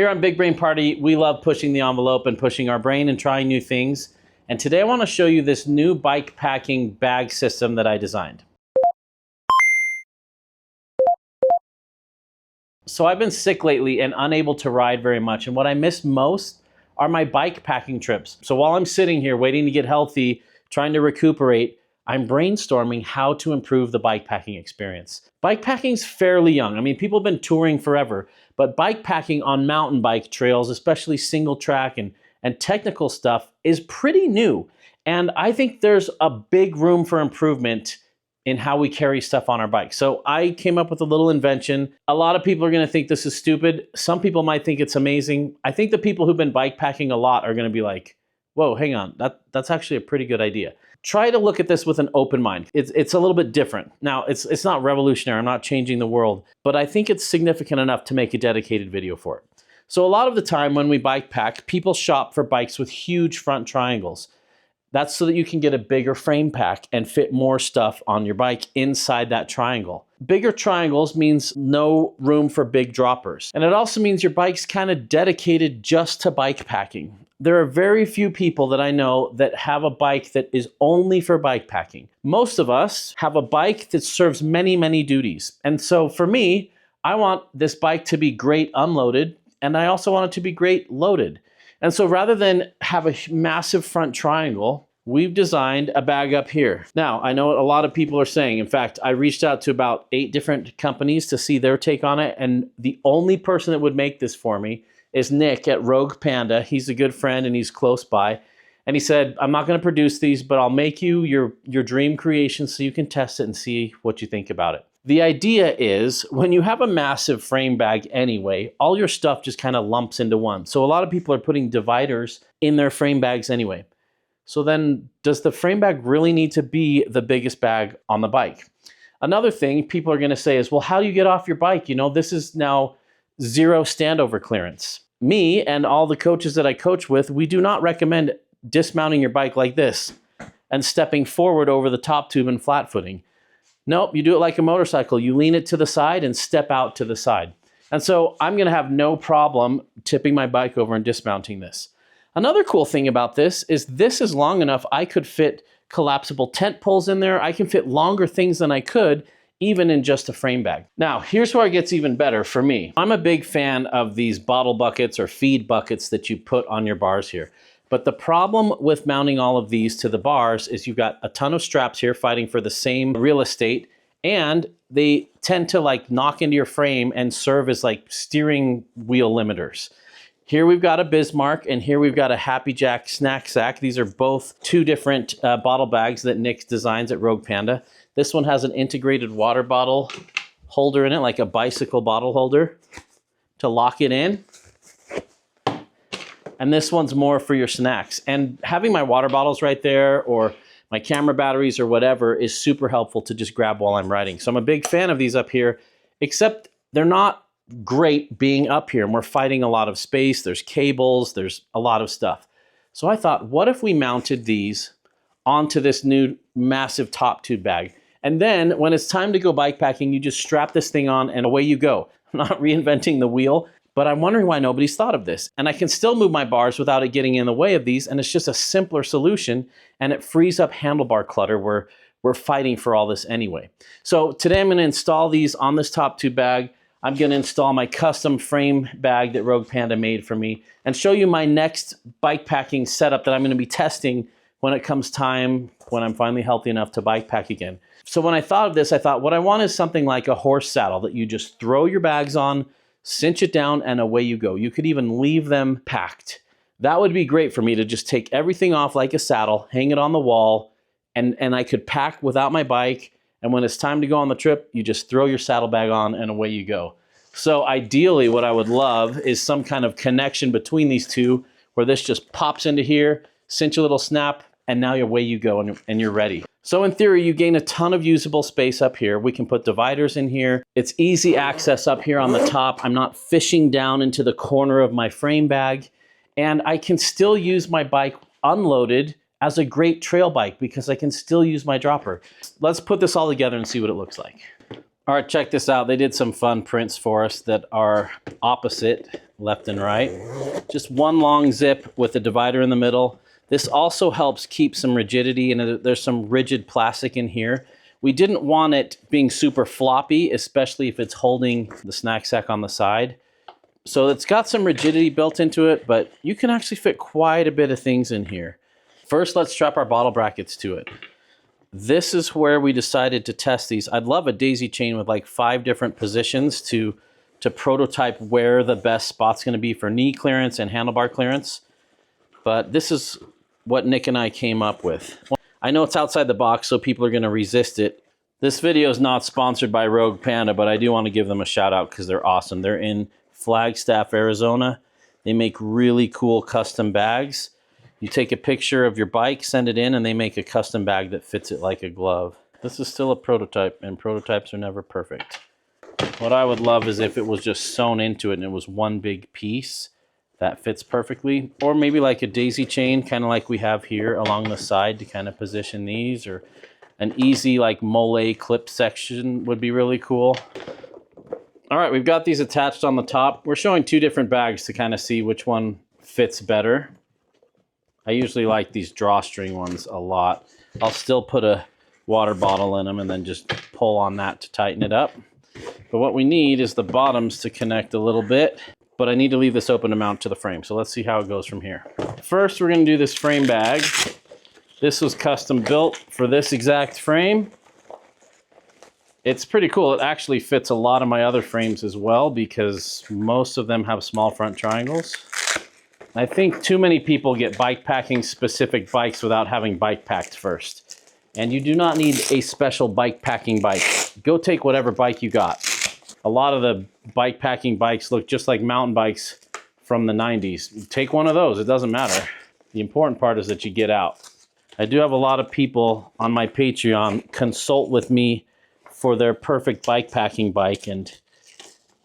Here on Big Brain Party, we love pushing the envelope and pushing our brain and trying new things. And today I want to show you this new bike packing bag system that I designed. So I've been sick lately and unable to ride very much. And what I miss most are my bike packing trips. So while I'm sitting here waiting to get healthy, trying to recuperate, I'm brainstorming how to improve the bike packing experience. Bike packing's fairly young. I mean, people have been touring forever, but bike packing on mountain bike trails, especially single track and technical stuff, is pretty new. And I think there's a big room for improvement in how we carry stuff on our bike. So I came up with a little invention. A lot of people are gonna think this is stupid. Some people might think it's amazing. I think the people who've been bike packing a lot are gonna be like, whoa, hang on, that's actually a pretty good idea. Try to look at this with an open mind. It's a little bit different. Now, it's not revolutionary, I'm not changing the world, but I think it's significant enough to make a dedicated video for it. So a lot of the time when we bike pack, people shop for bikes with huge front triangles. That's so that you can get a bigger frame pack and fit more stuff on your bike inside that triangle. Bigger triangles means no room for big droppers. And it also means your bike's kind of dedicated just to bike packing. There are very few people that I know that have a bike that is only for bike packing. Most of us have a bike that serves many, many duties. And so for me, I want this bike to be great unloaded, and I also want it to be great loaded. And so rather than have a massive front triangle, we've designed a bag up here. Now, I know what a lot of people are saying. In fact, I reached out to about 8 different companies to see their take on it, and the only person that would make this for me is Nick at Rogue Panda. He's a good friend and he's close by. And he said, I'm not gonna produce these, but I'll make you your dream creation so you can test it and see what you think about it. The idea is when you have a massive frame bag anyway, all your stuff just kind of lumps into one. So a lot of people are putting dividers in their frame bags anyway. So then does the frame bag really need to be the biggest bag on the bike? Another thing people are gonna say is, well, how do you get off your bike? You know, this is now 0 standover clearance. Me and all the coaches that I coach with, we do not recommend dismounting your bike like this and stepping forward over the top tube and flat footing. Nope, you do it like a motorcycle. You lean it to the side and step out to the side. And so I'm gonna have no problem tipping my bike over and dismounting this. Another cool thing about this is long enough I could fit collapsible tent poles in there. I can fit longer things than I could even in just a frame bag. Now, here's where it gets even better for me. I'm a big fan of these bottle buckets or feed buckets that you put on your bars here. But the problem with mounting all of these to the bars is you've got a ton of straps here fighting for the same real estate, and they tend to like knock into your frame and serve as like steering wheel limiters. Here we've got a Bismarck, and here we've got a Happy Jack snack sack. These are both 2 different bottle bags that Nick designs at Rogue Panda. This one has an integrated water bottle holder in it, like a bicycle bottle holder to lock it in. And this one's more for your snacks. And having my water bottles right there or my camera batteries or whatever is super helpful to just grab while I'm riding. So I'm a big fan of these up here, except they're not great being up here, and we're fighting a lot of space. There's cables, there's a lot of stuff. So I thought, what if we mounted these onto this new massive top tube bag? And then when it's time to go bike packing, you just strap this thing on and away you go. I'm not reinventing the wheel, but I'm wondering why nobody's thought of this. And I can still move my bars without it getting in the way of these, and it's just a simpler solution, and it frees up handlebar clutter where we're fighting for all this anyway. So today I'm gonna install these on this top tube bag. I'm gonna install my custom frame bag that Rogue Panda made for me and show you my next bike packing setup that I'm gonna be testing when it comes time, when I'm finally healthy enough to bike pack again. So when I thought of this, I thought what I want is something like a horse saddle that you just throw your bags on, cinch it down, and away you go. You could even leave them packed. That would be great for me to just take everything off like a saddle, hang it on the wall, and I could pack without my bike. And when it's time to go on the trip, you just throw your saddlebag on and away you go. So ideally, what I would love is some kind of connection between these two where this just pops into here, cinch a little snap, and now away you go and you're ready. So in theory, you gain a ton of usable space up here. We can put dividers in here. It's easy access up here on the top. I'm not fishing down into the corner of my frame bag. And I can still use my bike unloaded as a great trail bike because I can still use my dropper. Let's put this all together and see what it looks like. All right, check this out. They did some fun prints for us that are opposite left and right. Just one long zip with a divider in the middle. This also helps keep some rigidity, and there's some rigid plastic in here. We didn't want it being super floppy, especially if it's holding the snack sack on the side. So it's got some rigidity built into it, but you can actually fit quite a bit of things in here. First, let's strap our bottle brackets to it. This is where we decided to test these. I'd love a daisy chain with like 5 different positions to prototype where the best spot's gonna be for knee clearance and handlebar clearance. But this is what Nick and I came up with. I know it's outside the box, so people are gonna resist it. This video is not sponsored by Rogue Panda, but I do wanna give them a shout out because they're awesome. They're in Flagstaff, Arizona. They make really cool custom bags. You take a picture of your bike, send it in, and they make a custom bag that fits it like a glove. This is still a prototype, and prototypes are never perfect. What I would love is if it was just sewn into it and it was one big piece that fits perfectly, or maybe like a daisy chain, kind of like we have here along the side to kind of position these, or an easy like mole clip section would be really cool. All right, we've got these attached on the top. We're showing 2 different bags to kind of see which one fits better. I usually like these drawstring ones a lot. I'll still put a water bottle in them and then just pull on that to tighten it up. But what we need is the bottoms to connect a little bit, but I need to leave this open to mount to the frame. So let's see how it goes from here. First, we're gonna do this frame bag. This was custom built for this exact frame. It's pretty cool. It actually fits a lot of my other frames as well because most of them have small front triangles. I think too many people get bike packing specific bikes without having bike packed first. And you do not need a special bike packing bike. Go take whatever bike you got. A lot of the bike packing bikes look just like mountain bikes from the 90s. Take one of those, it doesn't matter. The important part is that you get out. I do have a lot of people on my Patreon consult with me for their perfect bike packing bike, and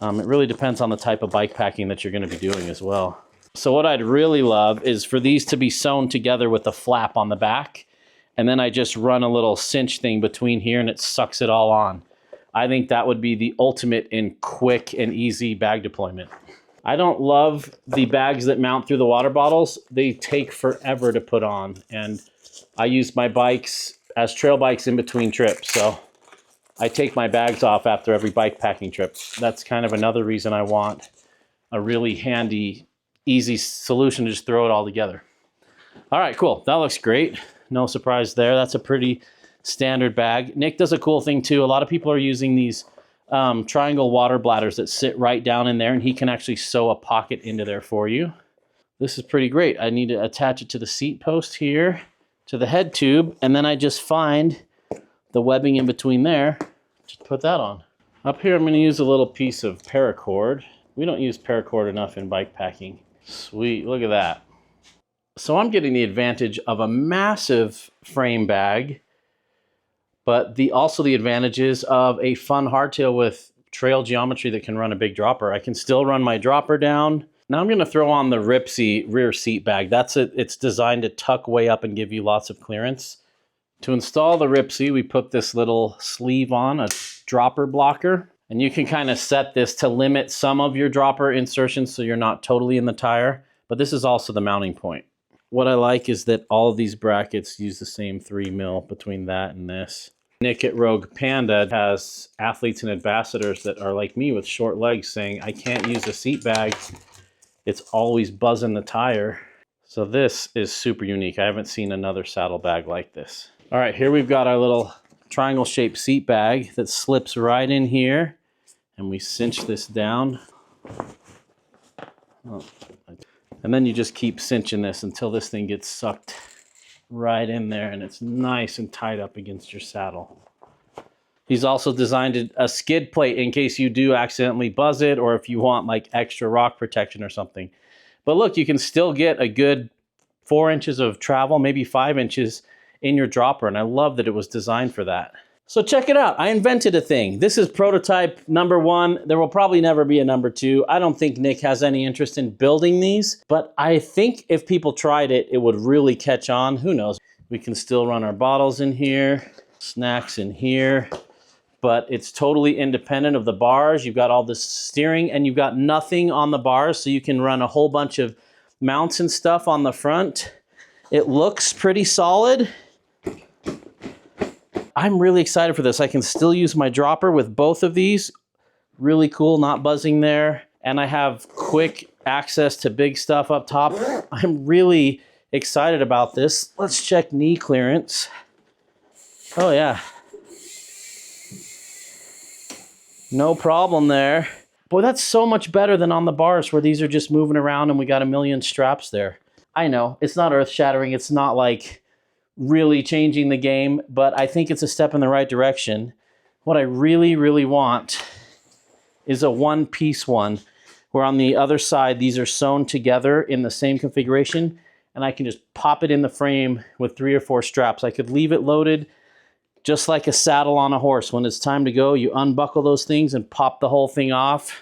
it really depends on the type of bike packing that you're gonna be doing as well. So what I'd really love is for these to be sewn together with a flap on the back, and then I just run a little cinch thing between here and it sucks it all on. I think that would be the ultimate in quick and easy bag deployment. I don't love the bags that mount through the water bottles. They take forever to put on, and I use my bikes as trail bikes in between trips, so I take my bags off after every bike packing trip. That's kind of another reason I want a really handy, easy solution to just throw it all together. All right, cool. That looks great. No surprise there. That's a pretty standard bag. Nick does a cool thing too. A lot of people are using these triangle water bladders that sit right down in there, and he can actually sew a pocket into there for you. This is pretty great. I need to attach it to the seat post here, to the head tube, and then I just find the webbing in between there, just put that on. Up here, I'm gonna use a little piece of paracord. We don't use paracord enough in bike packing. Sweet, look at that. So I'm getting the advantage of a massive frame bag, but also the advantages of a fun hardtail with trail geometry that can run a big dropper. I can still run my dropper down. Now I'm gonna throw on the Ripsy rear seat bag. It's designed to tuck way up and give you lots of clearance. To install the Ripsy, we put this little sleeve on, a dropper blocker, and you can kind of set this to limit some of your dropper insertions so you're not totally in the tire, but this is also the mounting point. What I like is that all of these brackets use the same 3 mil between that and this. Nick at Rogue Panda has athletes and ambassadors that are like me with short legs saying, I can't use a seat bag. It's always buzzing the tire. So this is super unique. I haven't seen another saddle bag like this. All right, here we've got our little triangle shaped seat bag that slips right in here, and we cinch this down. And then you just keep cinching this until this thing gets sucked right in there and it's nice and tight up against your saddle. He's also designed a skid plate in case you do accidentally buzz it, or if you want like extra rock protection or something. But look, you can still get a good 4 inches of travel, maybe 5 inches in your dropper, and I love that it was designed for that. So check it out. I invented a thing. This is prototype number 1. There will probably never be a number 2. I don't think Nick has any interest in building these, but I think if people tried it, it would really catch on. Who knows? We can still run our bottles in here, snacks in here, but it's totally independent of the bars. You've got all this steering and you've got nothing on the bars, so you can run a whole bunch of mounts and stuff on the front. It looks pretty solid. I'm really excited for this. I can still use my dropper with both of these. Really cool, not buzzing there. And I have quick access to big stuff up top. I'm really excited about this. Let's check knee clearance. Oh yeah. No problem there. Boy, that's so much better than on the bars where these are just moving around and we got a million straps there. I know, it's not earth-shattering. It's not like really changing the game, but I think it's a step in the right direction. What I really, really want is a one-piece one, where on the other side, these are sewn together in the same configuration, and I can just pop it in the frame with 3 or 4 straps. I could leave it loaded just like a saddle on a horse. When it's time to go, you unbuckle those things and pop the whole thing off.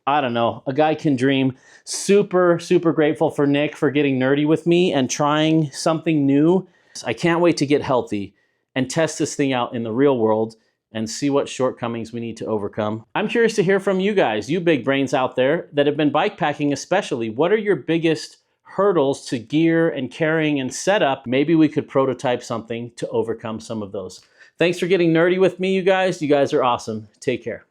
I don't know, a guy can dream. Super, super grateful for Nick for getting nerdy with me and trying something new. I can't wait to get healthy and test this thing out in the real world and see what shortcomings we need to overcome. I'm curious to hear from you guys, you big brains out there that have been bikepacking especially. What are your biggest hurdles to gear and carrying and setup? Maybe we could prototype something to overcome some of those. Thanks for getting nerdy with me, you guys. You guys are awesome. Take care.